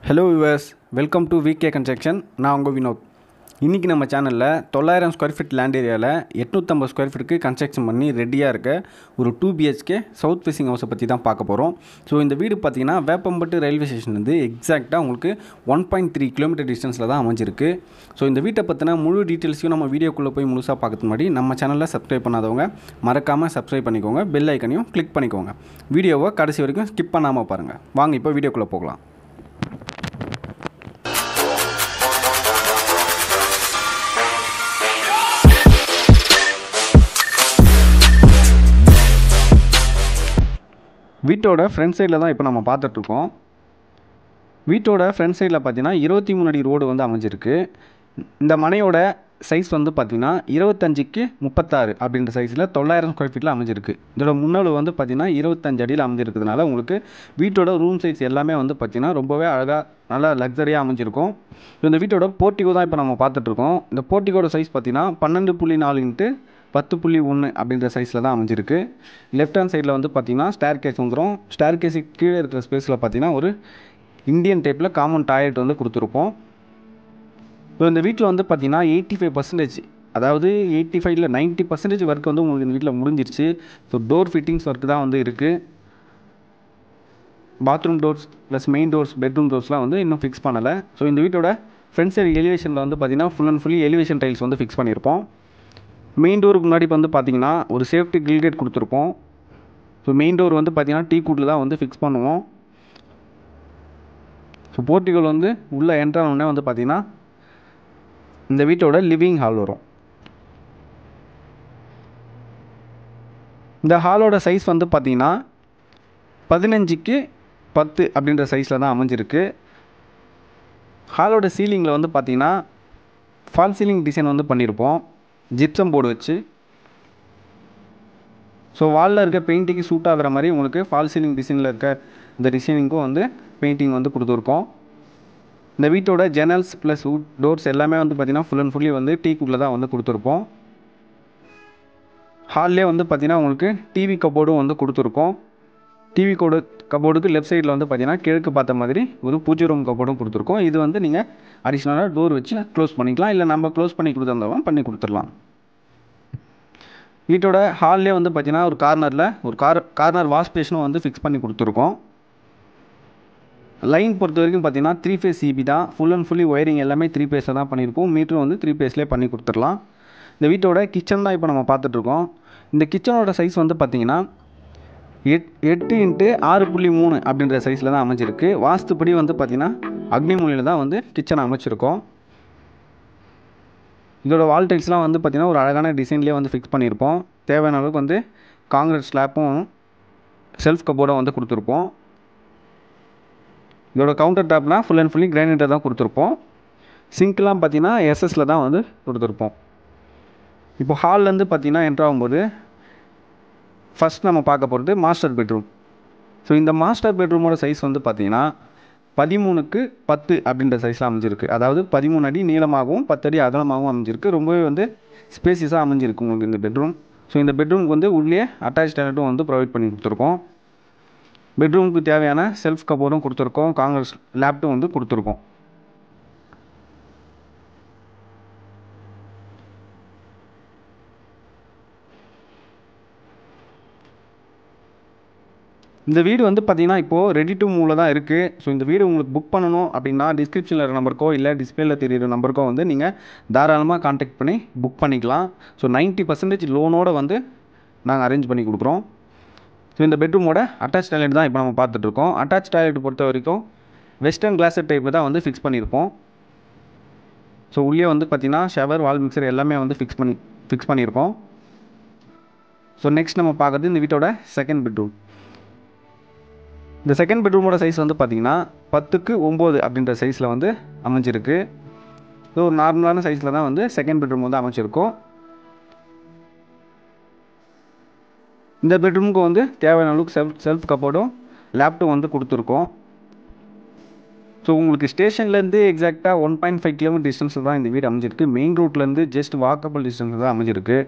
Hello viewers, welcome to VK construction. நான் உங்கள் வினோத். இன்றைக்கி நம்ம சேனலில் 900 ஸ்கொயர் ஃபீட் லேண்ட் ஏரியாவில் 850 ஸ்கொயர் ஃபீட்டுக்கு கன்ஸ்ட்ரக்ஷன் பண்ணி ரெடியாக இருக்க ஒரு 2 BHK சவுத் ஃபேசிங் ஹவுஸை பற்றி தான் பார்க்க போகிறோம். ஸோ இந்த வீடு பார்த்திங்கன்னா வேப்பம்பட்டு ரயில்வே ஸ்டேஷன் வந்து எக்ஸாக்டாக உங்களுக்கு 1.3 கிலோமீட்டர் டிஸ்டன்ஸில் தான் அமைஞ்சிருக்கு. ஸோ இந்த வீட்டை பற்றின முழு டீட்டெயில்ஸையும் நம்ம வீடியோக்குள்ளே போய் முழுசாக பார்க்கறதுக்கு முன்னாடி நம்ம சேனலில் சப்ஸ்கிரைப் பண்ணாதவங்க மறக்காமல் சப்ஸ்கிரைப் பண்ணிக்கோங்க, பெல் ஐக்கனையும் கிளிக் பண்ணிக்கோங்க. வீடியோவை கடைசி வரைக்கும் ஸ்கிப் பண்ணாமல் பாருங்கள். வாங்க இப்போ வீடியோக்குள்ளே போகலாம். வீட்டோட ஃப்ரண்ட் சைடில் தான் இப்போ நம்ம பார்த்துட்ருக்கோம். வீட்டோட ஃப்ரண்ட் சைடில் பார்த்தீங்கன்னா 23 அடி ரோடு வந்து அமைஞ்சிருக்கு. இந்த மனையோட சைஸ் வந்து பார்த்திங்கன்னா 25க்கு 36 அப்படின்ற சைஸில் 900 ஸ்கொயர் ஃபீட்டில் அமைஞ்சிருக்கு. இதோட முன்னாள் வந்து பார்த்திங்கன்னா 25 அடியில் அமைஞ்சிருக்கிறதுனால உங்களுக்கு வீட்டோட ரூம் சைஸ் எல்லாமே வந்து பார்த்திங்கன்னா ரொம்பவே அழகாக நல்லா லக்ஸரியாக அமைஞ்சிருக்கும். இந்த வீட்டோட போர்ட்டிகோ தான் இப்போ நம்ம பார்த்துட்ருக்கோம். இந்த போர்ட்டிகோட சைஸ் பார்த்திங்கன்னா 12.4 × 10.1 அப்படின்ற சைஸில் தான் அமைஞ்சிருக்கு. லெஃப்ட் ஹேண்ட் சைடில் வந்து பார்த்திங்கன்னா ஸ்டேர் கேஸ் வந்துடும். ஸ்டேர் கேஸுக்கு கீழே இருக்கிற ஸ்பேஸில் பார்த்திங்கன்னா ஒரு இந்தியன் டைப்பில் காமன் டாய்லெட் வந்து கொடுத்துருப்போம். இப்போ இந்த வீட்டில் வந்து பார்த்திங்கன்னா 85%, அதாவது 85 இல்லை 90% ஒர்க் வந்து உங்களுக்கு இந்த வீட்டில் முடிஞ்சிருச்சு. ஸோ டோர் ஃபிட்டிங்ஸ் ஒர்க் தான் வந்து இருக்குது. Bathroom doors plus main doors, bedroom டோர்ஸ்லாம் வந்து இன்னும் ஃபிக்ஸ் பண்ணலை. ஸோ இந்த வீட்டோட ஃப்ரண்ட் சைடு எலிவேஷனில் வந்து பார்த்திங்கன்னா full and fully elevation tiles வந்து ஃபிக்ஸ் பண்ணியிருப்போம். மெயின் டோருக்கு முன்னாடி வந்து பார்த்திங்கன்னா ஒரு சேஃப்டி கிரில் கேட் கொடுத்துருப்போம். ஸோ மெயின் டோர் வந்து பார்த்திங்கன்னா டீ கூட்டில் தான் வந்து ஃபிக்ஸ் பண்ணுவோம். ஸோ போர்ட்டிகோல் வந்து உள்ளே என்ட்ரானோடனே வந்து பார்த்திங்கன்னா இந்த வீட்டோட லிவிங் ஹால் வரும். இந்த ஹாலோட சைஸ் வந்து பார்த்திங்கன்னா 15க்கு 10 அப்படின்ற சைஸில் தான் அமைஞ்சிருக்கு. ஹாலோட சீலிங்கில் வந்து பார்த்திங்கன்னா ஃபால் சீலிங் டிசைன் வந்து பண்ணியிருப்போம் ஜிப்சம் போர்டு வச்சு. ஸோ வாலில் இருக்க பெயிண்டிங்கு சூட் ஆகிற மாதிரி உங்களுக்கு ஃபால் சீலிங் டிசைனில் இருக்க இந்த டிசைனிங்கும் வந்து பெயிண்டிங் வந்து கொடுத்துருக்கோம். இந்த வீட்டோட ஜன்னல்ஸ் ப்ளஸ் டோர்ஸ் எல்லாமே வந்து பார்த்திங்கன்னா ஃபுல் அண்ட் ஃபுல்லி வந்து டீக்குள்ளே தான் வந்து கொடுத்துருப்போம். ஹால்லே வந்து பார்த்திங்கன்னா உங்களுக்கு டிவி கபோர்டும் வந்து கொடுத்துருக்கோம். டிவி கபோர்டுக்கு லெஃப்ட் சைடில் வந்து பார்த்திங்கன்னா கிழக்கு பார்த்த மாதிரி ஒரு பூஜை ரூம் கபோர்டும் கொடுத்துருக்கோம். இது வந்து நீங்கள் அடிஷ்னலாக டோர் வச்சு க்ளோஸ் பண்ணிக்கலாம், இல்லை நம்ம க்ளோஸ் பண்ணி கொடுத்துருந்தோம் பண்ணி கொடுத்துடலாம். வீட்டோட ஹால்லே வந்து பார்த்திங்கன்னா ஒரு கார்னரில் ஒரு கார்னர் வாஷ் பேஷனும் வந்து ஃபிக்ஸ் பண்ணி கொடுத்துருக்கோம். லைன் பொறுத்த வரைக்கும் பார்த்திங்கன்னா 3 phase EB தான். ஃபுல் அண்ட் ஃபுல்லி ஒயரிங் எல்லாமே 3 phase தான் பண்ணியிருக்கோம். மீட்டரும் வந்து 3 phaseலேயே பண்ணி கொடுத்துடலாம். இந்த வீட்டோட கிச்சன் தான் இப்போ நம்ம பார்த்துட்ருக்கோம். இந்த கிச்சனோட சைஸ் வந்து பார்த்திங்கன்னா 8 × 6.3 அப்படின்ற சைஸில் தான் அமைஞ்சிருக்கு. வாஸ்துப்படி வந்து பார்த்திங்கன்னா அக்னி மூலையில் தான் வந்து கிச்சன் அமைச்சிருக்கோம். இதோட வால் டைல்ஸ்லாம் வந்து பார்த்திங்கன்னா ஒரு அழகான டிசைன்லேயே வந்து ஃபிக்ஸ் பண்ணியிருப்போம். தேவையான அளவுக்கு வந்து காங்கிரீட் ஸ்லாப்பும் செல்ஃப் கபோர்டும் வந்து கொடுத்துருப்போம். இதோட கவுண்டர் டாப்லாம் ஃபுல் அண்ட் ஃபுல்லி கிரானைட்டை தான் கொடுத்துருப்போம். சிங்க்லாம் பார்த்திங்கன்னா எஸ்எஸில் தான் வந்து கொடுத்துருப்போம். இப்போ ஹால்லேருந்து பார்த்திங்கன்னா என்ட்ராகும்போது ஃபஸ்ட் நம்ம பார்க்க போகிறது மாஸ்டர் பெட்ரூம். ஸோ இந்த மாஸ்டர் பெட்ரூமோட சைஸ் வந்து பார்த்திங்கன்னா 13க்கு 10 அப்படின்ற சைஸில் அமைஞ்சிருக்கு. அதாவது 13 அடி நீளமாகவும் 10 அடி அகலமாகவும் அமைஞ்சிருக்கு. ரொம்பவே வந்து ஸ்பேசியஸாக அமைஞ்சிருக்கு உங்களுக்கு இந்த பெட்ரூம். ஸோ இந்த பெட்ரூமுக்கு வந்து உள்ளே அட்டாச் டாய்லெட்டும் வந்து ப்ரொவைட் பண்ணி கொடுத்துருக்கோம். பெட்ரூமுக்கு தேவையான செல்ஃப் கபோர்டும் கொடுத்துருக்கோம், காங்கிரஸ் லேப்டும் வந்து கொடுத்துருக்கோம். இந்த வீடு வந்து பார்த்திங்கன்னா இப்போது ரெடி டு மூவில் தான் இருக்குது. ஸோ இந்த வீடு உங்களுக்கு புக் பண்ணணும் அப்படின்னா டிஸ்கிரிப்ஷனில் இருக்கிற நம்பருக்கோ இல்லை டிஸ்பிளேல தெரியிற நம்பருக்கோ வந்து நீங்கள் தாராளமாக கான்டாக்ட் பண்ணி புக் பண்ணிக்கலாம். ஸோ 90% லோனோடு வந்து நாங்கள் அரேஞ்ச் பண்ணி கொடுக்குறோம். ஸோ இந்த பெட்ரூமோட அட்டாச் டாய்லெட் தான் இப்போ நம்ம பார்த்துட்ருக்கோம். அட்டாச் டாய்லெட் பொறுத்த வரைக்கும் வெஸ்டர்ன் கிளாஸட் டைப்பு தான் வந்து ஃபிக்ஸ் பண்ணியிருப்போம். ஸோ உள்ளே வந்து பார்த்திங்கன்னா ஷவர், வால் மிக்சர் எல்லாமே வந்து ஃபிக்ஸ் பண்ணியிருக்கோம். ஸோ நெக்ஸ்ட் நம்ம பார்க்குறது இந்த வீட்டோட செகண்ட் பெட்ரூம். இந்த செகண்ட் பெட்ரூமோட சைஸ் வந்து பார்த்திங்கன்னா 10க்கு 9 அப்படின்ற சைஸில் வந்து அமைஞ்சிருக்கு. ஸோ ஒரு நார்மலான சைஸில் தான் வந்து செகண்ட் பெட்ரூம் வந்து அமைச்சிருக்கோம். இந்த பெட்ரூமுக்கு வந்து தேவையான அளவுக்கு செல்ஃப் கபோர்டும் லேப்டும் வந்து கொடுத்துருக்கோம். ஸோ உங்களுக்கு ஸ்டேஷன்லேருந்து எக்ஸாக்டாக 1.5 கிலோமீட்டர் டிஸ்டன்ஸில் தான் இந்த வீடு அமைஞ்சிருக்கு. மெயின் ரோட்லேருந்து ஜஸ்ட் வாக்கபிள் டிஸ்டன்ஸில் தான் அமைஞ்சிருக்கு.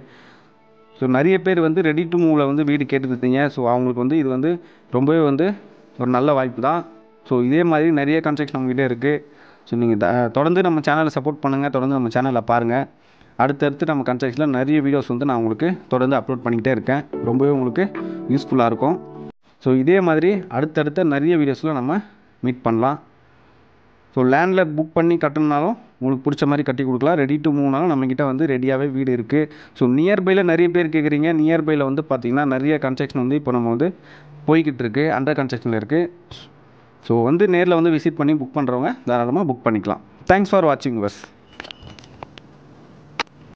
ஸோ நிறைய பேர் வந்து ரெடி டு மூவில் வந்து வீடு கேட்டுருந்தீங்க. ஸோ அவங்களுக்கு வந்து இது வந்து ரொம்பவே வந்து ஒரு நல்ல வாய்ப்பு தான். ஸோ இதே மாதிரி நிறைய கன்ஸ்ட்ரக்ஷன் நம்மகிட்ட இருக்குது. ஸோ நீங்கள் தொடர்ந்து நம்ம சேனலை சப்போர்ட் பண்ணுங்கள், தொடர்ந்து நம்ம சேனலை பாருங்கள். அடுத்தடுத்து நம்ம கன்ஸ்ட்ரக்ஷனில் நிறைய வீடியோஸ் வந்து நான் உங்களுக்கு தொடர்ந்து அப்லோட் பண்ணிக்கிட்டே இருக்கேன். ரொம்பவே உங்களுக்கு யூஸ்ஃபுல்லாக இருக்கும். ஸோ இதே மாதிரி அடுத்தடுத்த நிறைய வீடியோஸில் நம்ம மீட் பண்ணலாம். ஸோ லேண்டில் புக் பண்ணி கட்டணுனாலும் உங்களுக்கு பிடிச்ச மாதிரி கட்டி கொடுக்கலாம். ரெடி டு மூவ்னாலும் நம்மக்கிட்ட வந்து ரெடியாகவே வீடு இருக்குது. ஸோ நியர்பையில் நிறைய பேர் கேட்குறீங்க. நியர்பையில் வந்து பார்த்திங்கன்னா நிறைய கன்ஸ்ட்ரக்ஷன் வந்து இப்போ நம்ம வந்து போய்கிட்டு இருக்குது, அண்டர் கன்ஸ்ட்ரக்ஷனில் இருக்குது. ஸோ வந்து நேரில் வந்து விசிட் பண்ணி புக் பண்ணுறவங்க தாராளமாக புக் பண்ணிக்கலாம். தேங்க்ஸ் ஃபார் வாட்சிங் பஸ்.